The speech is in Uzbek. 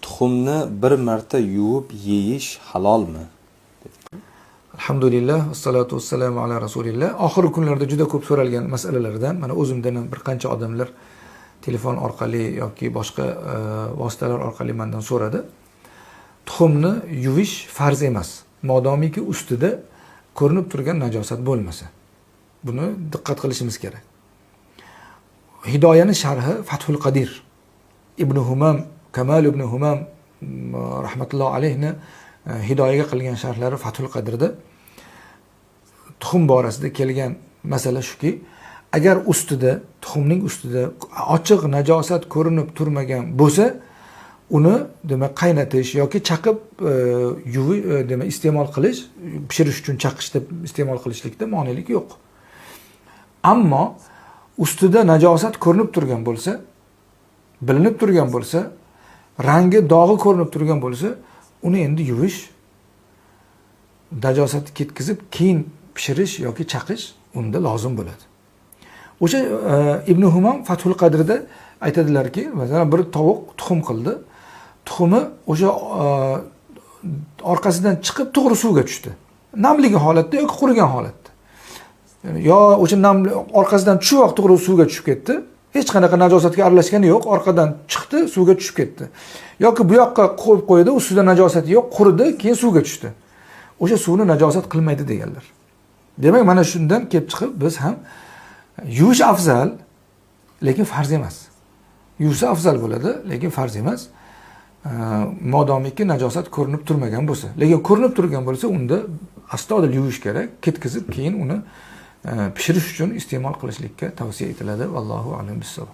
tuxumni bir marta yuvib yeyish halolmi? Alhamdulillah, vassalatu vassalamu ala rasulillah. Oxirgi kunlarda juda ko'p so'ralgan masalalardan, mana o'zimdan ham bir qancha odamlar telefon orqali yoki boshqa vositalar orqali mendan so'radi. Tuxumni yuvish farz emas, modomiki ustida ko'rinib turgan najosat bo'lmasa. Buni diqqat qilishimiz kerak. Hidoyaning sharhi Fathul Qadir. Ibn Humam, Kamal ibn Humam rahmatullohi alayhni hidoyaga qilgan sharhlari Fathul Qadirda tuxum borasida kelgan masala shuki, agar ustida, tuxumning ustida ochiq najosat ko'rinib turmagan bo'lsa, uni demak qaynatish yoki chaqib demak iste'mol qilish, pishirish uchun chaqishda iste'mol qilishlikda monelik yo'q. Ammo ustida najosat ko'rinib turgan bo'lsa, bilinib turgan bo'lsa, rangi, dog'i ko'rinib turgan bo'lsa, uni endi yuvish, najosatni ketkizib keyin pishirish yoki chaqish unda lozim bo'ladi. O'sha Ibn Humam Fathul Qadirda aytadilarki, masalan bir tovuq tuxum qildi. Tuxumi o'sha orqasidan chiqib to'g'ri suvga tushdi. Namligi holatda yoki qurigan holatda. Yo o'sha namli orqasidan tushiboq to'g'ri suvga tushib ketdi. Hech qanaqa najosatga aralashgani yo'q, orqadan chiqdi, suvga tushib ketdi. Yoki bu yoqqa qo'yib qo'ydi, ustida najosati yo'q, quridi, keyin suvga tushdi. O'sha suvni najosat qilmaydi deganlar. Demak, mana shundan kelib chiqib biz ham yuvish afzal, lekin farz emas. Yuvsa afzal bo'ladi, lekin farz emas. Modomiki najosat ko'rinib turmagan bo'lsa, lekin ko'rinib turgan bo'lsa, unda astoydil yuvish kerak, ketkizib keyin uni pishirish uchun iste'mol qilishlikka tavsiya etiladi. Vallohu a'lam bissavob.